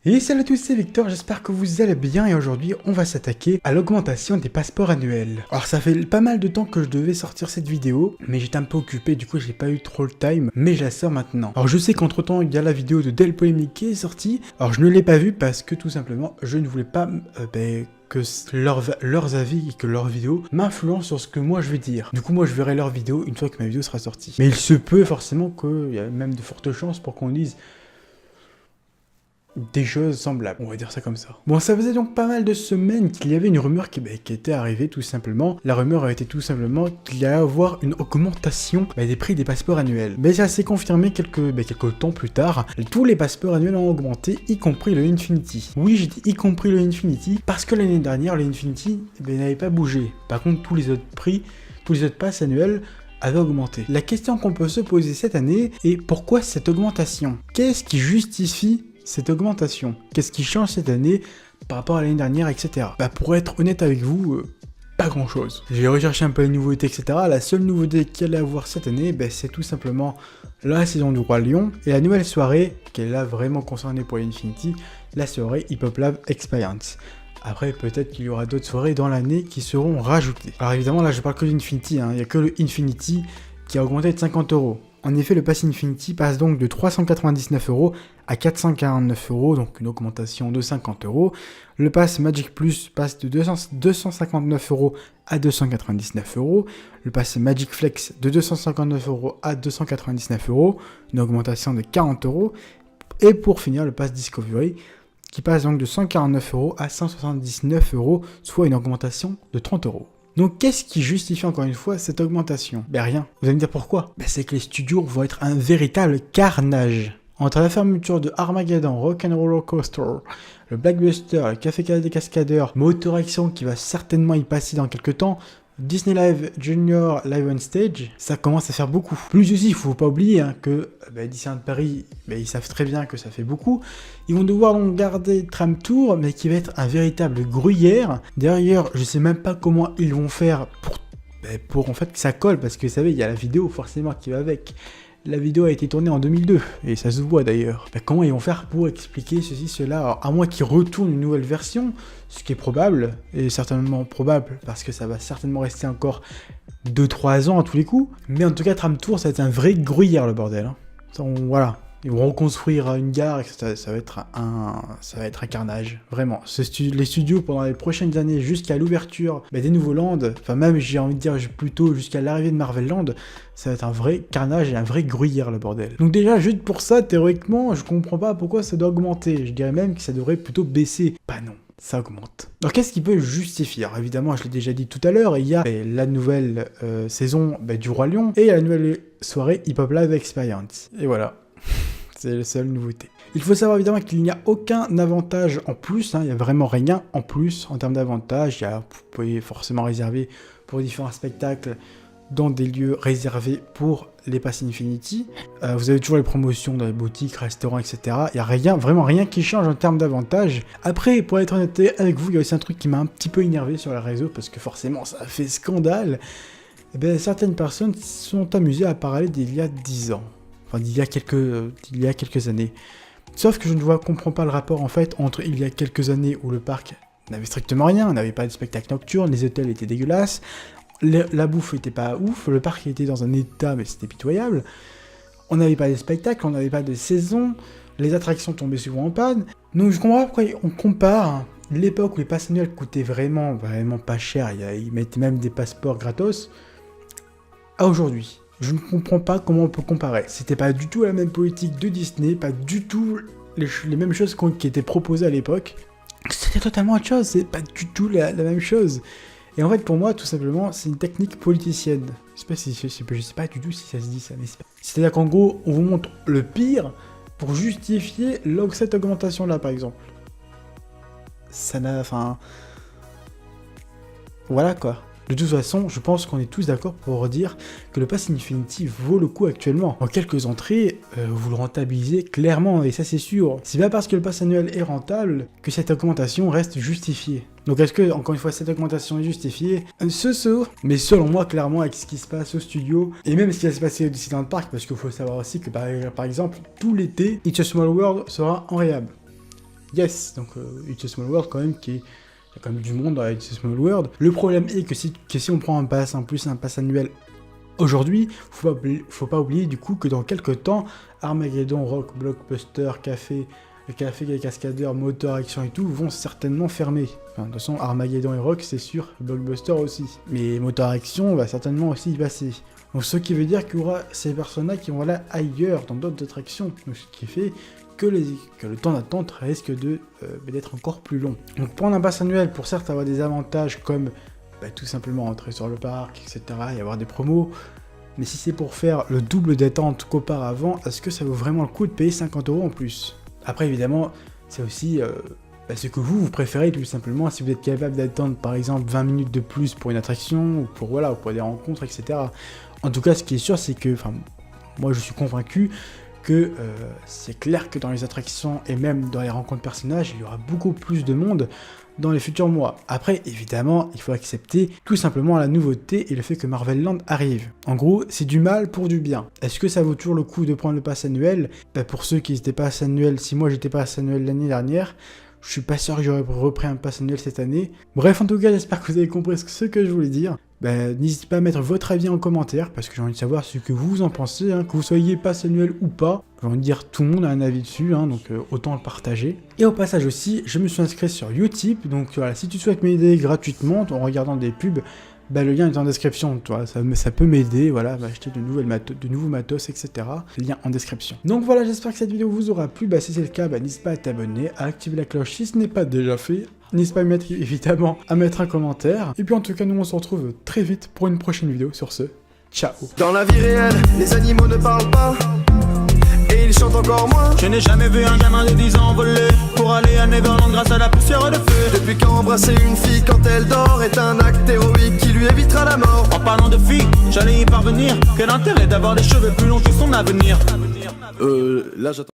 Et salut à tous, c'est Victor, j'espère que vous allez bien et aujourd'hui on va s'attaquer à l'augmentation des passeports annuels. Alors ça fait pas mal de temps que je devais sortir cette vidéo, mais j'étais un peu occupé, du coup j'ai pas eu trop le time, mais je la sors maintenant. Alors je sais qu'entre temps il y a la vidéo de Del Polémique qui est sortie, alors je ne l'ai pas vue parce que tout simplement je ne voulais pas que leurs avis et que leurs vidéos m'influencent sur ce que moi je vais dire. Du coup moi je verrai leurs vidéos une fois que ma vidéo sera sortie. Mais il se peut forcément qu'il y a même de fortes chances pour qu'on dise des choses semblables, on va dire ça comme ça. Bon, ça faisait donc pas mal de semaines qu'il y avait une rumeur qui était arrivée tout simplement. La rumeur a été tout simplement qu'il allait avoir une augmentation des prix des passeports annuels. Mais ça s'est confirmé quelques temps plus tard. Tous les passeports annuels ont augmenté, y compris le Infinity. Oui, j'ai dit y compris le Infinity, parce que l'année dernière, le Infinity n'avait pas bougé. Par contre, tous les autres prix, tous les autres passes annuels avait augmenté. La question qu'on peut se poser cette année est pourquoi cette augmentation? Qu'est-ce qui justifie cette augmentation? Qu'est-ce qui change cette année par rapport à l'année dernière, etc. Pour être honnête avec vous, pas grand chose. J'ai recherché un peu les nouveautés, etc. La seule nouveauté qu'il allait avoir cette année, c'est tout simplement la saison du Roi Lion et la nouvelle soirée, qui est là vraiment concernée pour l'Infinity, la soirée Hip Hop Lab Experience. Après, peut-être qu'il y aura d'autres soirées dans l'année qui seront rajoutées. Alors évidemment, là je parle que de l'Infinity, il n'y a que le Infinity qui a augmenté de 50 €. En effet, le pass Infinity passe donc de 399 € à 449 €, donc une augmentation de 50 €. Le pass Magic Plus passe de 259 € à 299 €. Le pass Magic Flex de 259 € à 299 €, une augmentation de 40 €. Et pour finir, le pass Discovery qui passe donc de 149 € à 179 €, soit une augmentation de 30 €. Donc qu'est-ce qui justifie encore une fois cette augmentation? Rien. Vous allez me dire pourquoi? C'est que les studios vont être un véritable carnage. Entre la fermeture de Armageddon, Rock'n'Roller Coaster, le Blackbuster, le Café des Cascadeurs, Motor Action qui va certainement y passer dans quelques temps, Disney Live Junior Live on Stage, ça commence à faire beaucoup. Plus aussi, il faut pas oublier que Disneyland Paris, ils savent très bien que ça fait beaucoup. Ils vont devoir donc garder Tram Tour, mais qui va être un véritable gruyère. D'ailleurs, je sais même pas comment ils vont faire pour en fait que ça colle, parce que vous savez, il y a la vidéo forcément qui va avec. La vidéo a été tournée en 2002, et ça se voit d'ailleurs. Comment ils vont faire pour expliquer ceci, cela? Alors, à moins qu'ils retournent une nouvelle version, ce qui est probable, et certainement probable, parce que ça va certainement rester encore 2-3 ans à tous les coups. Mais en tout cas, Tram Tour, ça va être un vrai gruyère, le bordel. Voilà. Ils vont reconstruire une gare, et ça va être un carnage, vraiment. Les studios, pendant les prochaines années, jusqu'à l'ouverture des nouveaux lands, enfin même, j'ai envie de dire plutôt jusqu'à l'arrivée de Marvel Land, ça va être un vrai carnage et un vrai gruyère, le bordel. Donc déjà, juste pour ça, théoriquement, je comprends pas pourquoi ça doit augmenter. Je dirais même que ça devrait plutôt baisser. Non. Ça augmente. Alors qu'est-ce qui peut justifier? Alors évidemment, je l'ai déjà dit tout à l'heure, il y a la nouvelle saison du Roi Lion et la nouvelle soirée Hip Hop Live Experience. Et voilà. C'est la seule nouveauté. Il faut savoir évidemment qu'il n'y a aucun avantage en plus, il n'y a vraiment rien en plus en termes d'avantages. Vous pouvez forcément réserver pour différents spectacles dans des lieux réservés pour les Pass Infinity. Vous avez toujours les promotions dans les boutiques, restaurants, etc. Il n'y a rien, vraiment rien qui change en termes d'avantages. Après, pour être honnête avec vous, il y a aussi un truc qui m'a un petit peu énervé sur les réseaux, parce que forcément ça a fait scandale. Certaines personnes sont amusées à parler d'il y a 10 ans. Enfin, d'il y a quelques années. Sauf que je ne comprends pas le rapport en fait entre il y a quelques années où le parc n'avait strictement rien, on n'avait pas de spectacle nocturne, les hôtels étaient dégueulasses, la bouffe était pas ouf, le parc était dans un état mais c'était pitoyable, on n'avait pas de spectacle, on n'avait pas de saison, les attractions tombaient souvent en panne. Donc je comprends pas pourquoi on compare l'époque où les passes annuelles coûtaient vraiment pas cher, ils mettaient même des passeports gratos, à aujourd'hui. Je ne comprends pas comment on peut comparer. C'était pas du tout la même politique de Disney, pas du tout les mêmes choses qui étaient proposées à l'époque. C'était totalement autre chose, c'est pas du tout la même chose. Et en fait, pour moi, tout simplement, c'est une technique politicienne. Je sais pas du tout si ça se dit ça, mais c'est-à-dire qu'en gros, on vous montre le pire pour justifier cette augmentation-là, par exemple. Ça n'a... Voilà, quoi. De toute façon, je pense qu'on est tous d'accord pour dire que le Pass Infinity vaut le coup actuellement. En quelques entrées, vous le rentabilisez clairement, et ça c'est sûr. C'est pas parce que le Pass annuel est rentable que cette augmentation reste justifiée. Donc est-ce que, encore une fois, cette augmentation est justifiée? Mais selon moi, clairement, avec ce qui se passe au studio, et même ce qui va se passer au Disneyland Park, parce qu'il faut savoir aussi que, par exemple, tout l'été, It's a Small World sera en réhab. Yes, donc It's a Small World quand même qui est... Il y a quand même du monde dans It's a Small World. Le problème est que si on prend un pass en plus, un pass annuel aujourd'hui, faut pas oublier du coup que dans quelques temps, Armageddon, Rock, Blockbuster, Café, les Cascadeurs, Motor Action et tout vont certainement fermer. Enfin, de toute façon, Armageddon et Rock, c'est sûr, Blockbuster aussi. Mais Motor Action va certainement aussi y passer. Donc ce qui veut dire qu'il y aura ces personnes-là qui vont aller ailleurs, dans d'autres attractions. Donc ce qui fait que le temps d'attente risque d'être encore plus long. Donc prendre un pass annuel, pour certes avoir des avantages comme tout simplement entrer sur le parc, etc., et avoir des promos, mais si c'est pour faire le double d'attente qu'auparavant, est-ce que ça vaut vraiment le coup de payer 50 € en plus? Après évidemment, c'est aussi ce que vous préférez tout simplement, si vous êtes capable d'attendre par exemple 20 minutes de plus pour une attraction, ou pour des rencontres, etc. En tout cas, ce qui est sûr, c'est que, moi je suis convaincu que c'est clair que dans les attractions et même dans les rencontres personnages, il y aura beaucoup plus de monde dans les futurs mois. Après, évidemment, il faut accepter tout simplement la nouveauté et le fait que Marvel Land arrive. En gros, c'est du mal pour du bien. Est-ce que ça vaut toujours le coup de prendre le pass annuel? Pour ceux qui n'étaient pass annuel, si moi j'étais pass annuel l'année dernière, je suis pas sûr que j'aurais repris un pass annuel cette année. Bref, en tout cas, j'espère que vous avez compris ce que je voulais dire. N'hésitez pas à mettre votre avis en commentaire, parce que j'ai envie de savoir ce que vous en pensez, que vous soyez pass annuel ou pas. J'ai envie de dire, tout le monde a un avis dessus, donc autant le partager. Et au passage aussi, je me suis inscrit sur Utip, donc voilà, si tu souhaites m'aider gratuitement en regardant des pubs, le lien est en description, ça peut m'aider, voilà, acheter de nouveaux matos, etc. Le lien en description. Donc voilà, j'espère que cette vidéo vous aura plu. Si c'est le cas, n'hésite pas à t'abonner, à activer la cloche si ce n'est pas déjà fait. N'hésite pas évidemment à mettre un commentaire. Et puis en tout cas, nous on se retrouve très vite pour une prochaine vidéo. Sur ce, ciao. Dans la vie réelle, les animaux ne parlent pas. Et ils chantent encore moins. Je n'ai jamais vu un gamin de 10 ans voler pour aller à Neverland grâce à la poussière de feu. Depuis qu'embrasser une fille quand elle dort est un acte héroïque qui lui évitera la mort. En parlant de filles, j'allais y parvenir. Quel intérêt d'avoir des cheveux plus longs que son avenir. Là j'attends.